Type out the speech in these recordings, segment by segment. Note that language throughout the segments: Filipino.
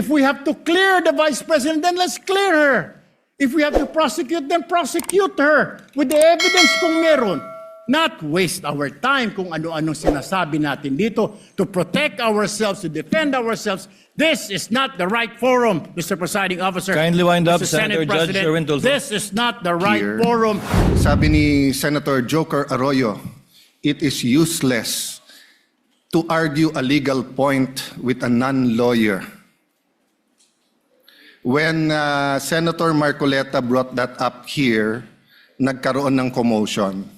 If we have to clear the Vice President, then let's clear her. If we have to prosecute, then prosecute her with the evidence kung meron. Not waste our time kung ano-anong sinasabi natin dito to protect ourselves, to defend ourselves. This is not the right forum, Mr. Presiding Officer. Kindly wind up, Mr. Senator Senate Judge President. Erwin Tulfo. This is not the right Here. forum. Sabi ni Senator Joker Arroyo, it is useless to argue a legal point with a non-lawyer. When Senator Marcoleta brought that up here, nagkaroon ng commotion.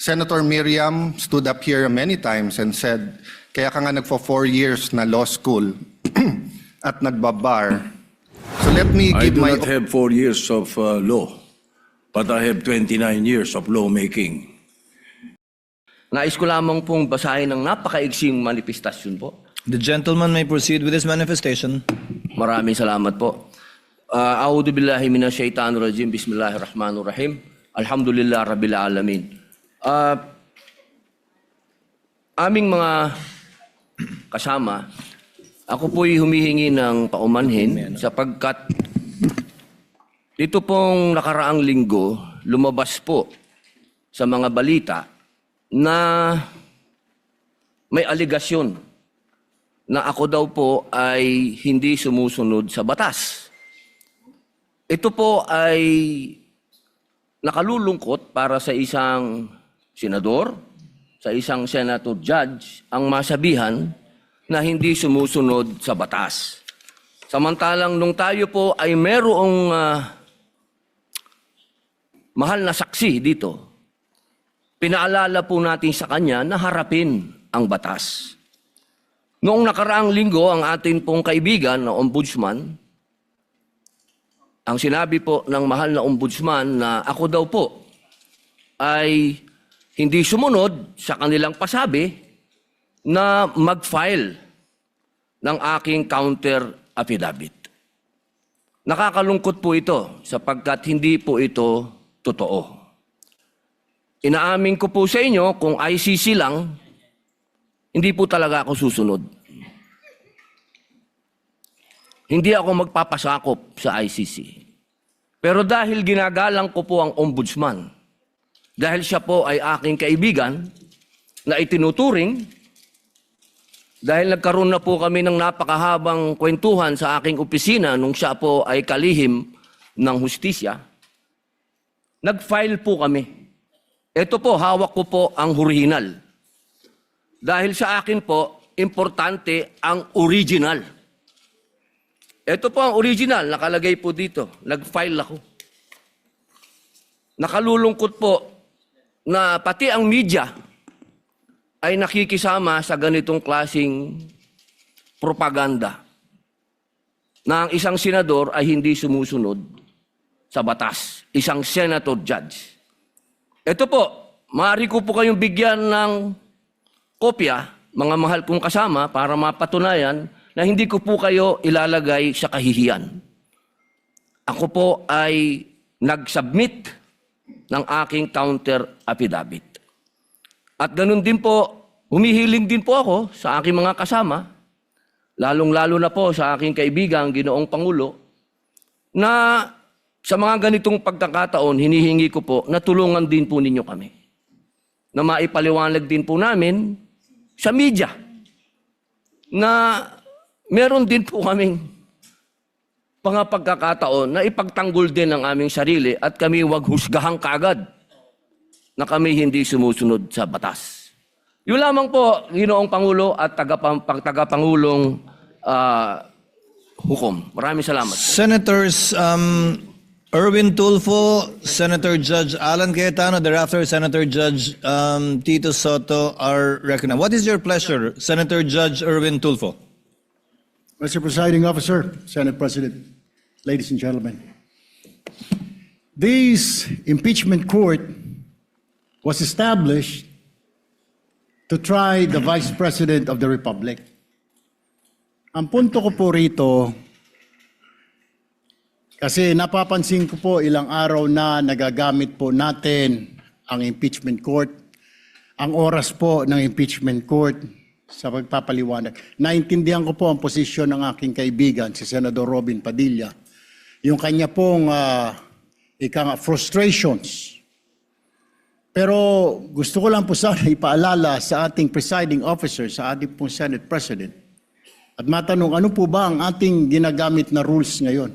Senator Miriam stood up here many times and said, kaya ka nga nagpo 4 years na law school at nagbabar. So let me I give do my... not have 4 years of law, but I have 29 years of lawmaking. Nais ko lamang pong basahin ng napakaigsing manifestasyon po. The gentleman may proceed with his manifestation. Maraming salamat po. A'udhu billahi minash shaitanir rajim. Bismillahirrahmanirrahim. Alhamdulillah rabbil alamin. Aming mga kasama, ako po'y humihingi ng paumanhin sapagkat dito pong nakaraang linggo, lumabas po sa mga balita na may aligasyon na ako daw po ay hindi sumusunod sa batas. Ito po ay nakalulungkot para sa isang senador, sa isang senator judge, ang masabihan na hindi sumusunod sa batas. Samantalang nung tayo po ay merong mahal na saksi dito, pinaalala po natin sa kanya na harapin ang batas. Noong nakaraang linggo, ang atin pong kaibigan na ombudsman, ang sinabi po ng mahal na ombudsman na ako daw po ay hindi sumunod sa kanilang pasabi na mag-file ng aking counter affidavit. Nakakalungkot po ito sapagkat hindi po ito totoo. Inaamin ko po sa inyo kung ICC lang, hindi po talaga ako susunod. Hindi ako magpapasakop sa ICC. Pero dahil ginagalang ko po ang ombudsman, dahil siya po ay aking kaibigan na itinuturing, dahil nagkaroon na po kami ng napakahabang kwentuhan sa aking opisina nung siya po ay kalihim ng hustisya, nag-file po kami. Ito po, hawak ko po ang original. Dahil sa akin po, importante ang original. Ito po ang original, nakalagay po dito. Nag-file ako. Nakalulungkot po na pati ang media ay nakikisama sa ganitong klasing propaganda na ang isang senador ay hindi sumusunod sa batas. Isang senator judge. Ito po, maaari ko po kayong bigyan ng kopya, mga mahal kong kasama, para mapatunayan na hindi ko po kayo ilalagay sa kahihiyan. Ako po ay nag-submit ng aking counter affidavit. At ganun din po, humihiling din po ako sa aking mga kasama, lalong-lalo na po sa aking kaibigan, Ginoong Pangulo, na sa mga ganitong pagkakataon, hinihingi ko po na tulungan din po ninyo kami. Na maipaliwanag din po namin sa media na meron din po kaming mga pagkakataon na ipagtanggol din ang aming sarili at kami wag husgahang kaagad na kami hindi sumusunod sa batas. Yun lamang po, Ginoong Pangulo at tagapangulong hukom. Maraming salamat. Senators Erwin Tulfo, Senator Judge Alan Cayetano, thereafter Senator Judge Tito Soto are recognized. What is your pleasure, Senator Judge Erwin Tulfo? Mr. Presiding Officer, Senate President, ladies and gentlemen, this impeachment court was established to try the Vice President of the Republic. Ang punto ko po rito, kasi napapansin ko po ilang araw na nagagamit po natin ang impeachment court, ang oras po ng impeachment court sa pagpapaliwanag. Naintindihan ko po ang posisyon ng aking kaibigan, si Senador Robin Padilla. Yung kanya pong frustrations. Pero gusto ko lang po sana ipaalala sa ating presiding officer, sa ating pong Senate President, at matanong, ano po ba ang ating ginagamit na rules ngayon?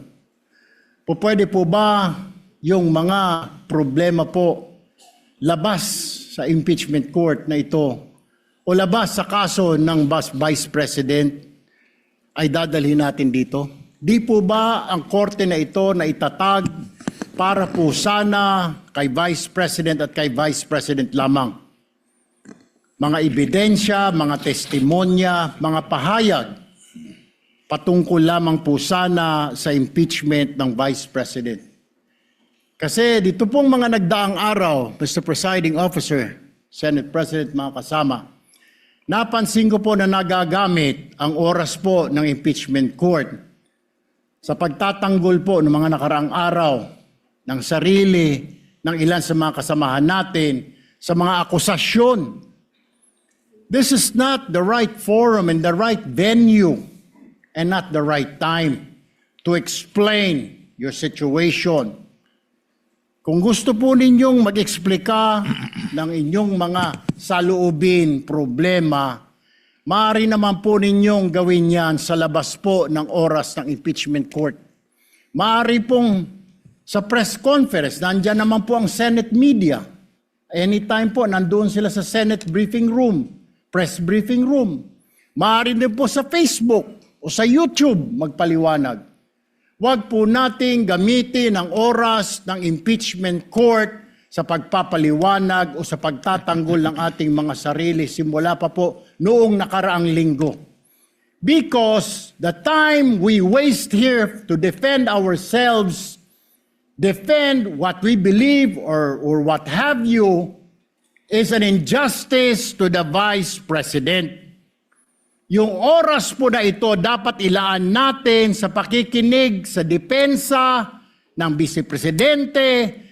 Pwede po ba yung mga problema po labas sa impeachment court na ito o labas sa kaso ng Vice President ay dadalhin natin dito? Di po ba ang korte na ito na itatag para po sana kay Vice President at kay Vice President lamang? Mga ebidensya, mga testimonya, mga pahayag patungkol lamang po sana sa impeachment ng Vice President. Kasi dito pong mga nagdaang araw, Mr. Presiding Officer, Senate President, mga kasama, napansin ko po na nagagamit ang oras po ng impeachment court sa pagtatanggol po ng mga nakaraang araw ng sarili ng ilan sa mga kasamahan natin sa mga akusasyon. This is not the right forum and the right venue and not the right time to explain your situation. Kung gusto po ninyong mag-eksplika ng inyong mga saloobin, problema, maaari naman po ninyong gawin yan sa labas po ng oras ng impeachment court. Maaari pong sa press conference, nandyan naman po ang Senate media. Anytime po, nandoon sila sa Senate briefing room, press briefing room. Maaari din po sa Facebook o sa YouTube magpaliwanag. Huwag po nating gamitin ang oras ng impeachment court sa pagpapaliwanag o sa pagtatanggol ng ating mga sarili simula pa po noong nakaraang linggo. Because the time we waste here to defend ourselves, defend what we believe or what have you, is an injustice to the Vice President. Yung oras po na ito dapat ilaan natin sa pakikinig sa depensa ng Vice Presidente,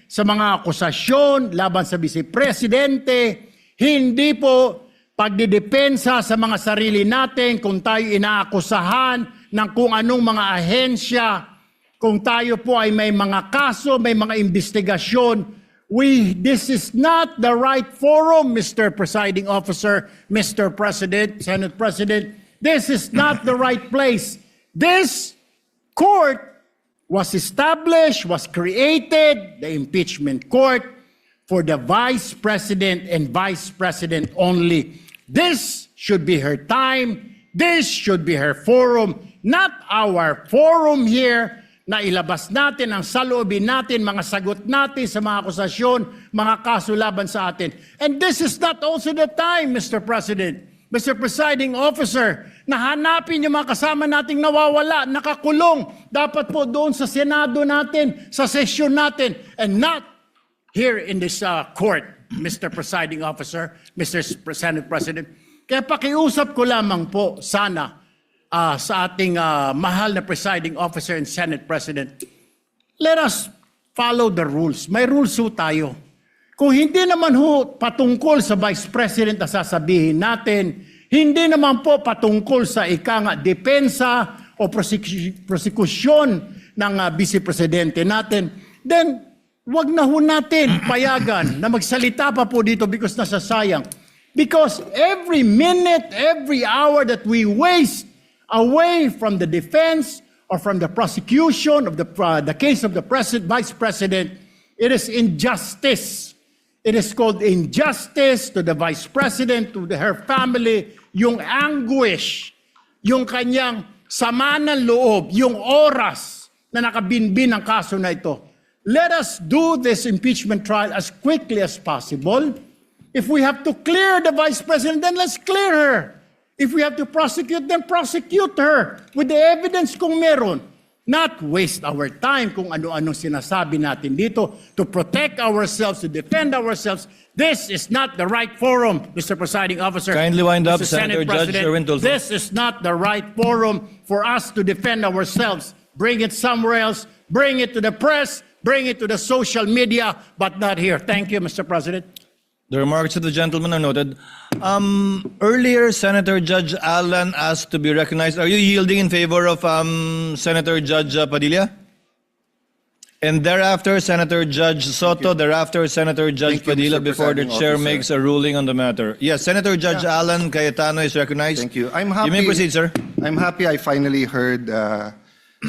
sa mga akusasyon laban sa Vice Presidente, hindi po pagdidepensa sa mga sarili natin kung tayo inaakusahan ng kung anong mga ahensya, kung tayo po ay may mga kaso, may mga investigasyon. This is not the right forum, Mr. Presiding Officer, Mr. President, Senate President. This is not the right place. This court was established, was created, the impeachment court, for the Vice President and Vice President only. This should be her time. This should be her forum, not our forum here, na ilabas natin ang saloobin natin, mga sagot natin sa mga akusasyon, mga kaso laban sa atin. And this is not also the time, Mr. President, Mr. Presiding Officer, na hanapin yung mga kasama nating nawawala, nakakulong, dapat po doon sa Senado natin, sa sesyon natin, and not here in this court, Mr. Presiding Officer, Mr. Senate President. Kaya pakiusap ko lamang po sana, sa ating mahal na presiding officer and Senate President, let us follow the rules. May rules ho tayo. Kung hindi naman ho patungkol sa Vice President na sasabihin natin, hindi naman po patungkol sa depensa o prosekusyon ng Vice Presidente natin, then wag na ho natin payagan na magsalita pa po dito because nasasayang. Because every minute, every hour that we waste away from the defense or from the prosecution of the case of the Vice President, it is injustice. It is called injustice to the Vice President, to her family, yung anguish, yung kanyang sama ng loob, yung oras na nakabinbin ang kaso na ito. Let us do this impeachment trial as quickly as possible. If we have to clear the Vice President, then let's clear her. If we have to prosecute, then prosecute her with the evidence kung meron. Not waste our time kung ano-anong sinasabi natin dito to protect ourselves, to defend ourselves. This is not the right forum, Mr. Presiding Officer. Kindly wind up, Mr. Senate Senator Judge President. Erwin Tulfo. This is not the right forum for us to defend ourselves. Bring it somewhere else. Bring it to the press. Bring it to the social media, but not here. Thank you, Mr. President. The remarks of the gentleman are noted. Earlier, Senator Judge Alan asked to be recognized. Are you yielding in favor of Senator Judge Padilla? And thereafter, Senator Judge Soto. Thereafter, Senator Judge Thank you, Padilla, Mr. before the Presiding chair Officer. makes a ruling on the matter. Yes, Senator Judge Alan Cayetano is recognized. Thank you. I'm happy. You may proceed, sir. I'm happy I finally heard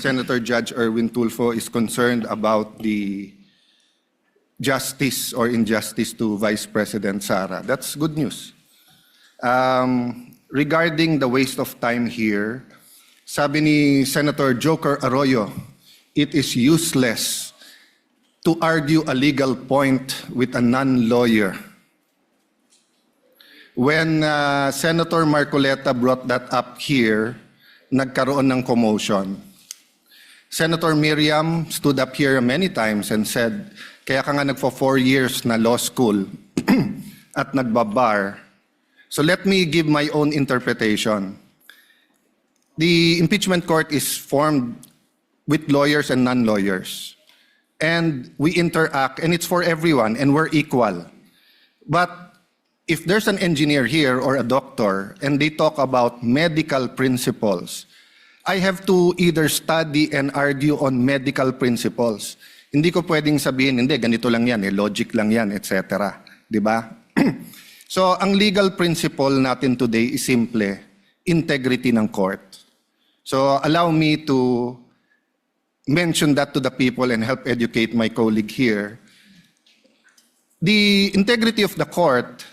Senator Judge Erwin Tulfo is concerned about the justice or injustice to Vice President Sara. That's good news. Regarding the waste of time here, sabi ni Senator Joker Arroyo, it is useless to argue a legal point with a non-lawyer. When Senator Marcoleta brought that up here, nagkaroon ng commotion. Senator Miriam stood up here many times and said, kaya ka nga nagpo 4 years na law school at nagbabar. So let me give my own interpretation. The impeachment court is formed with lawyers and non-lawyers. And we interact, and it's for everyone, and we're equal. But if there's an engineer here or a doctor, and they talk about medical principles, I have to either study and argue on medical principles. Hindi ko pwedeng sabihin, hindi, ganito lang yan, logic lang yan, etc. Di ba? So, ang legal principle natin today is simple, integrity ng court. So, allow me to mention that to the people and help educate my colleague here. The integrity of the court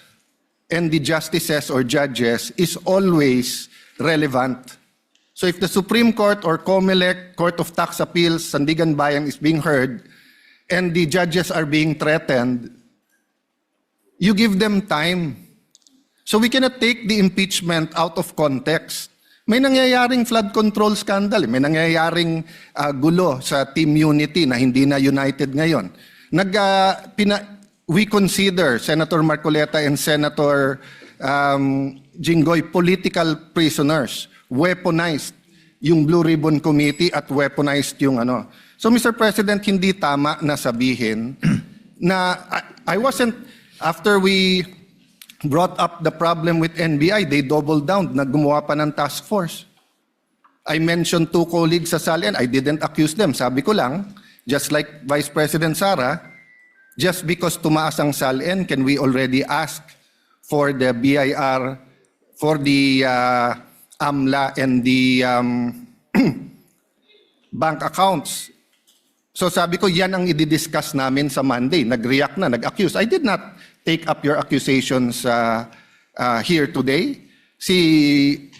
and the justices or judges is always relevant. So if the Supreme Court or COMELEC, Court of Tax Appeals, Sandigan Bayan is being heard and the judges are being threatened, you give them time. So we cannot take the impeachment out of context. May nangyayaring flood control scandal, may nangyayaring gulo sa Team Unity na hindi na united ngayon. We consider Senator Marcoleta and Senator Jinggoy political prisoners, weaponized yung Blue Ribbon Committee at weaponized yung ano. So Mr. President, hindi tama na sabihin na I wasn't, after we brought up the problem with NBI, they doubled down, naggumawa pa ng task force. I mentioned 2 colleagues sa SALN, I didn't accuse them. Sabi ko lang, just like Vice President Sara, just because tumaas ang SALN, can we already ask for the BIR, for the AMLA and the bank accounts? So sabi ko, yan ang i-discuss namin sa Monday. Nag-react na, nag-accuse. I did not take up your accusations here today. Si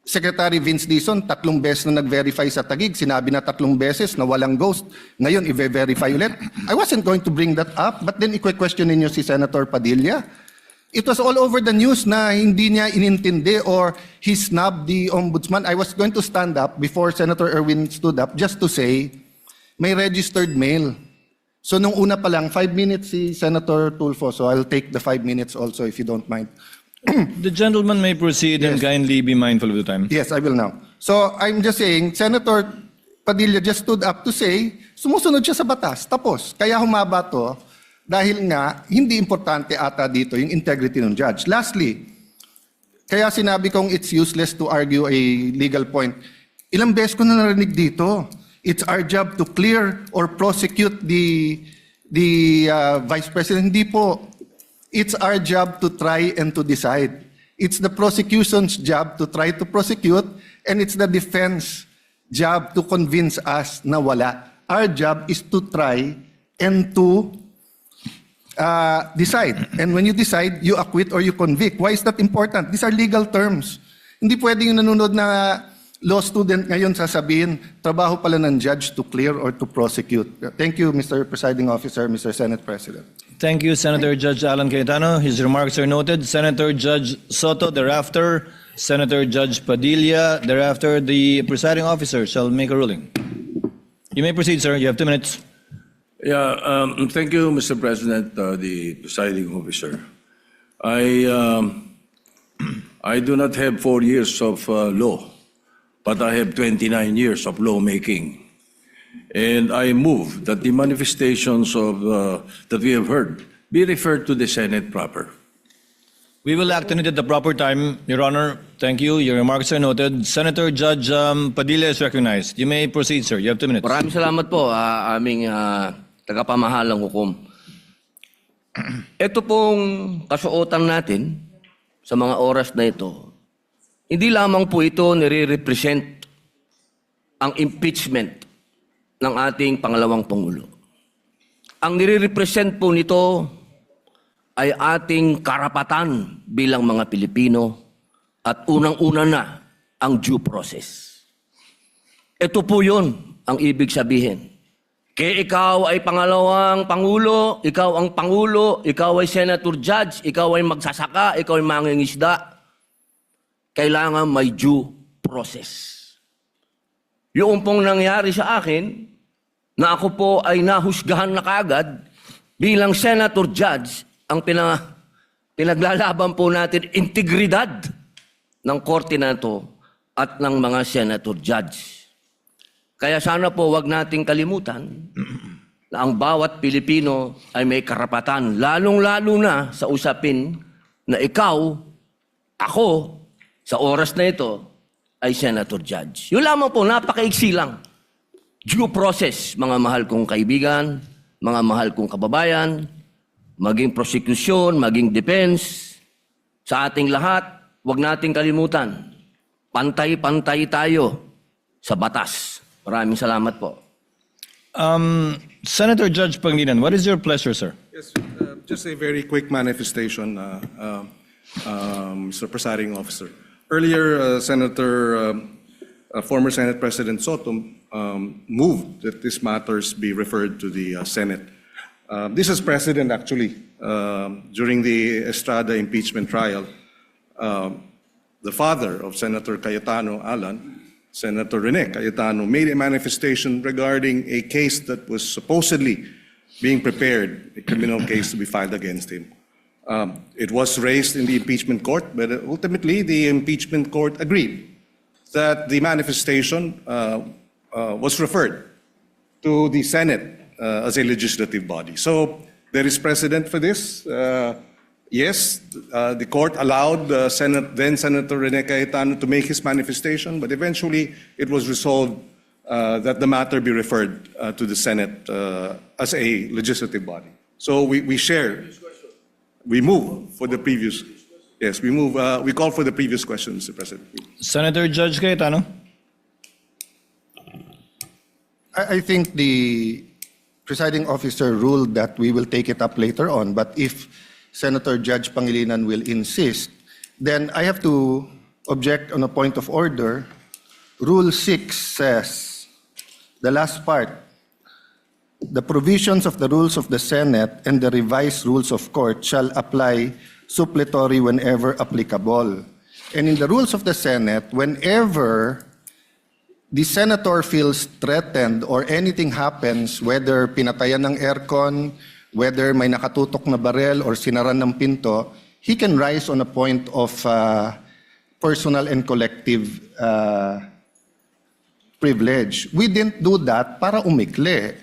Secretary Vince Dizon, 3 beses na nag-verify sa Taguig. Sinabi na 3 beses na walang ghost. Ngayon, i-verify ulit. I wasn't going to bring that up, but then i-question ninyo si Senator Padilla. It was all over the news na hindi niya inintindi or he snubbed the ombudsman. I was going to stand up before Senator Erwin stood up just to say, may registered mail. So nung una pa lang, 5 minutes si Senator Tulfo, so I'll take the 5 minutes also if you don't mind. The gentleman may proceed and Yes. kindly be mindful of the time. Yes, I will now. So I'm just saying, Senator Padilla just stood up to say, sumusunod siya sa batas. Tapos, kaya humaba to, dahil nga, hindi importante ata dito yung integrity ng judge. Lastly, kaya sinabi kong it's useless to argue a legal point. Ilang beses ko na narinig dito. It's our job to clear or prosecute the Vice President. Hindi po. It's our job to try and to decide. It's the prosecution's job to try to prosecute, and it's the defense job to convince us na wala. Our job is to try and to decide. And when you decide, you acquit or you convict. Why is that important? These are legal terms. Hindi pwedeng yung nanonood na law student ngayon sasabihin, trabaho pala ng judge to clear or to prosecute. Thank you, Mr. Presiding Officer, Mr. Senate President. Thank you, Senator Judge Alan Cayetano. His remarks are noted. Senator Judge Soto, thereafter, Senator Judge Padilla, thereafter, the presiding officer shall make a ruling. You may proceed, sir. You have 2 minutes. Yeah, thank you, Mr. President, the presiding officer. I do not have 4 years of law, but I have 29 years of lawmaking. And I move that the manifestations of that we have heard be referred to the Senate proper. We will act on it at the proper time, Your Honor. Thank you. Your remarks are noted. Senator Judge Padilla is recognized. You may proceed, sir. You have 2 minutes. Maraming salamat po, aming tagapamahalang hukom. Ito pong kasuotan natin sa mga oras na ito, hindi lamang po ito nire-represent ang impeachment ng ating pangalawang Pangulo. Ang nire-represent po nito ay ating karapatan bilang mga Pilipino at unang-una na ang due process. Ito po yun ang ibig sabihin. Kaya ikaw ay pangalawang Pangulo, ikaw ang Pangulo, ikaw ay Senator Judge, ikaw ay magsasaka, ikaw ay mangingisda, kailangan may due process. Yung pong nangyari sa akin, na ako po ay nahusgahan na kaagad bilang Senator Judge, ang pinaglalaban po natin integridad ng korte na ito at ng mga Senator Judge. Kaya sana po wag nating kalimutan na ang bawat Pilipino ay may karapatan, lalong-lalo na sa usapin na ikaw, ako, sa oras na ito, ay Senator Judge. Yun lamang po, napakaiksi lang. Due process, mga mahal kong kaibigan, mga mahal kong kababayan, maging prosecution, maging defense, sa ating lahat, wag nating kalimutan, pantay-pantay tayo sa batas. Maraming salamat po. Senator Judge Pangilinan, what is your pleasure, sir? Yes, just a very quick manifestation, Mr. Presiding Officer. Earlier, former Senate President Soto moved that these matters be referred to the Senate. This is precedent, actually. During the Estrada impeachment trial, the father of Senator Cayetano Alan, Senator Rene Cayetano, made a manifestation regarding a case that was supposedly being prepared, a criminal case to be filed against him. It was raised in the impeachment court, but ultimately the impeachment court agreed that the manifestation was referred to the Senate as a legislative body. So there is precedent for this. Yes, the court allowed then Senator Rene Cayetano to make his manifestation, but eventually it was resolved that the matter be referred to the Senate as a legislative body. So we share. We move for the previous. Yes, we move. We call for the previous question, Mr. President. Senator Judge Cayetano? I think the presiding officer ruled that we will take it up later on, but if Senator Judge Pangilinan will insist, then I have to object on a point of order. Rule 6 says, the last part, the provisions of the rules of the Senate and the revised rules of court shall apply suppletory whenever applicable. And in the rules of the Senate, whenever the senator feels threatened or anything happens, whether pinatayan ng aircon, whether may nakatutok na barel or sinaran ng pinto, he can rise on a point of personal and collective privilege. We didn't do that para umikli.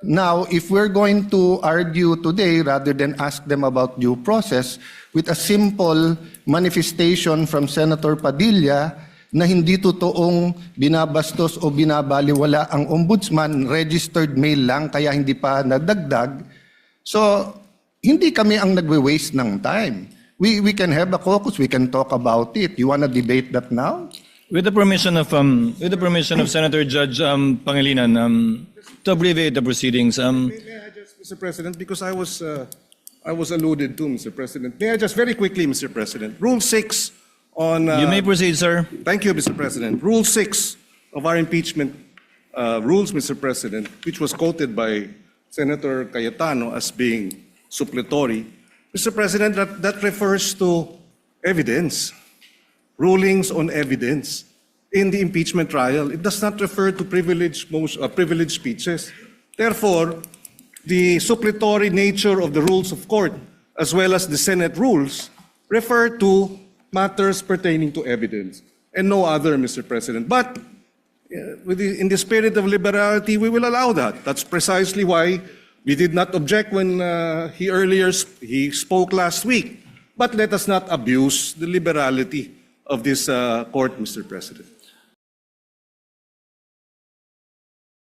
Now, if we're going to argue today rather than ask them about due process with a simple manifestation from Senator Padilla na hindi totoong binabastos o binabaliwala ang ombudsman, registered mail lang kaya hindi pa nadagdag. So, hindi kami ang nagwe-waste ng time. We can have a caucus, we can talk about it. You want to debate that now? With the permission of Senator Judge Pangilinan, to abbreviate the proceedings, May I just, Mr. President, because I was alluded to, Mr. President. May I just very quickly, Mr. President, Rule 6 on... you may proceed, sir. Thank you, Mr. President. Rule 6 of our impeachment rules, Mr. President, which was quoted by Senator Cayetano as being suppletory. Mr. President, that refers to evidence, rulings on evidence in the impeachment trial. It does not refer to privileged speeches. Therefore, the suppletory nature of the rules of court, as well as the Senate rules, refer to matters pertaining to evidence and no other, Mr. President. But in the spirit of liberality, we will allow that. That's precisely why We did not object when he spoke last week. But let us not abuse the liberality of this court, Mr. President.